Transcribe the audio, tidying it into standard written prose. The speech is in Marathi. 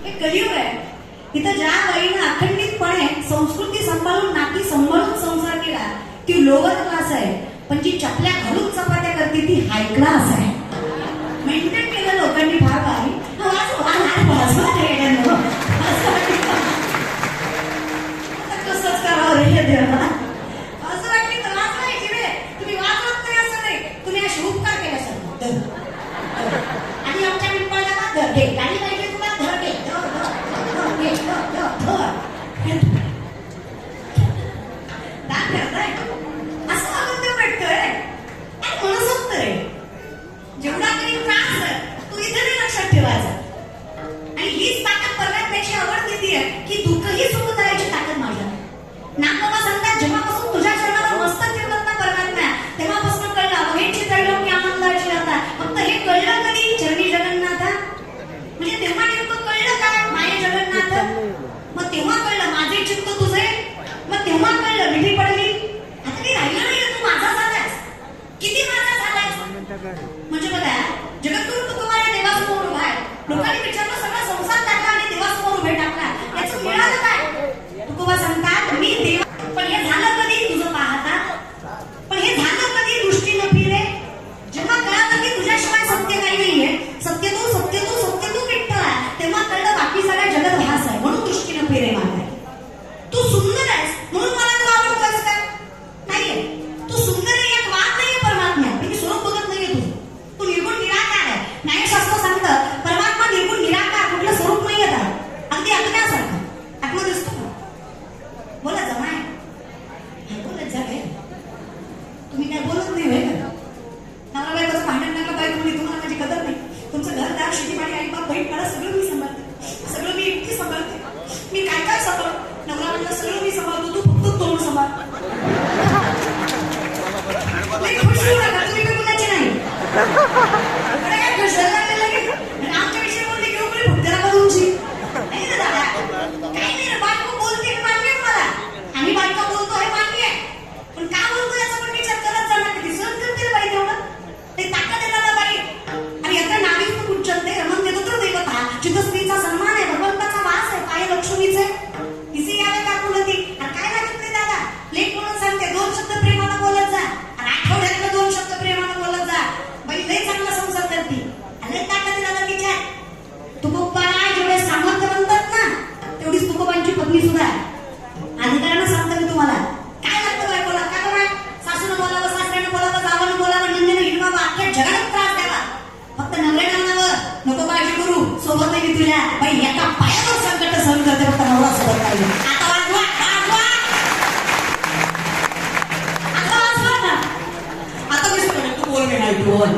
हे कलियुग आहे. इथं ज्या बाईनं अखंडितपणे संस्कृती सांभाळून नाती सांभाळून संसार केला ती लोअर क्लास आहे, पण जी चपल्या घालून चपात्या करते ती हाय क्लास आहे. मेंटेन केलं लोकांनी फार भारी. कसंच करावं रे देवा, असं वाटली तर वाचवायची रे. तुम्ही वाचवत नाही असं नाही, तुम्ही असे उपकार केला सर. आणि आमच्या पिंपळाला धर घे, गाडी पाहिजे तुला धर घे, दान करताय असं आनंद भेटतोय. आणि मनसोक्त रे, जेवढा तरी त्रास आहे तू इथे नाही लक्षात ठेवायचा. आणि हीच ताकद परमात्म्याची आवड किती आहे की दुःखही सुख करायची ताकद माझ्या. नागबाबा सांगतात जेव्हापासून तुझ्या चरणावर मस्तक ठेवतात ना परमात्म्या, तेव्हापासून कळलं अवघेची त्रैलोक्य की आनंदाची आता. फक्त हे कळलं कधी चरणी जगन्नाथा, म्हणजे तेव्हा नेमकं कळलं काय माये जगन्नाथ. मग तेव्हा कळलं माझे चित्त तुझे, मग तेव्हा कळलं मिठी पडली. आता काही राहिलं नाही, तू माझा झालास. किती माझा झालास म्हणजे बघा, जगद्गुरु तुकोबाराय देवासमोर उभा आहे. लोकांनी विचारलं सगळा संसार टाकला आणि देवासमोर उभे टाकला, याचं मिळालं काय? तुकोबा सांगतात मी देव, पण हे झालं कधी तुझं पाहता, पण हे झालं कधी दृष्टीनं फिरे. जेव्हा कळलं की तुझ्याशिवाय सत्य काही नाहीये, सत्य तू सत्य तू सत्य तू विठ्ठल आहे, तेव्हा कळलं बाकी सगळ्या जगत भास आहे, म्हणून दृष्टीनं फिरे मागाय. तू सुंदर आहेस म्हणून मला तू आवडतोस का? नाहीये. तू सुंदर आहे यात वाद नाहीये परमात्म्या, मी स्वरूप बघत नाहीये तुझं. तू निर्गुण निराकार आहे. न्यायशास्त्र सांगतं परमात्मा निर्गुण निराकार, कुठलं स्वरूप नाहीये त्याला. अगदी आत्म्यासारखं. आत्मा दिसतो का? बोला जमाय बोलत जा रे. तुम्ही काय बोलत नाही होय का? नवरा बायकोचं भांडण नका बाई, तुम्हाला माझी कदर नाही. तुमचं घरदार शेतीवाडी आई बाप बहीण मला सगळं मी सांभाळते, सगळं मी एकटी सांभाळते. मी काय काय सांभाळ, नवरा म्हणलं सगळं मी सांभाळतो, तू फक्त तोंड सांभाळ. खुश होऊ नका, तुम्ही काही कुणाची नाही. काय घसरला लागलेलं की आमच्या विषयी बोलते की उकळी फुटते ना तुमची. नाही ना दादा, काही नाही. बायको बोलते मान्य मला, आणि बायका बोलतो हे मान्य आहे, पण का बोलतो याचा पण विचार करत जाणार. किती सहन करते बाई तेवढं, ते ताकद आहे ना बाई. आणि याचा नावीच तू उच्चते रमण देतो तर देवता, जिथं स्त्रीचा सन्मान आहे, भगवंताचा वास आहे, पाय लक्ष्मीचे इसी यावे का कुलती. आणि काय लागत नाही दादा, लेख म्हणून सांगते 2 शब्द प्रेमानं बोलत जा, आणि आठवड्यातलं 2 शब्द प्रेमानं बोलत जा. बाई लय चांगला संसार करते, आणि ताकद आहे दादा तिच्या. तुकोबाराय जेवढे सामर्थ्य म्हणतात ना, तेवढीच तुकोबांची पत्नी सुद्धा आहे. अधिकारानं सांगतो मी तुम्हाला, काय लागतं बायकोला? का बरं सासूनं बोलावं, सासऱ्यानं बोलावं, जावानं बोलावं, नंदीनं हिंडवावं, अख्ख्या जगाला त्रास द्यावा, फक्त नवऱ्याला म्हणावं नको काळजी करू, सोबत आहे मी तुझ्या. बाई एका पायावर संकट सहन करते, फक्त नवरा सोबत पाहिजे. आता वाजवा वाजवा, आता वाजवा ना. आता कसं तू बोल नाही, तू बोल.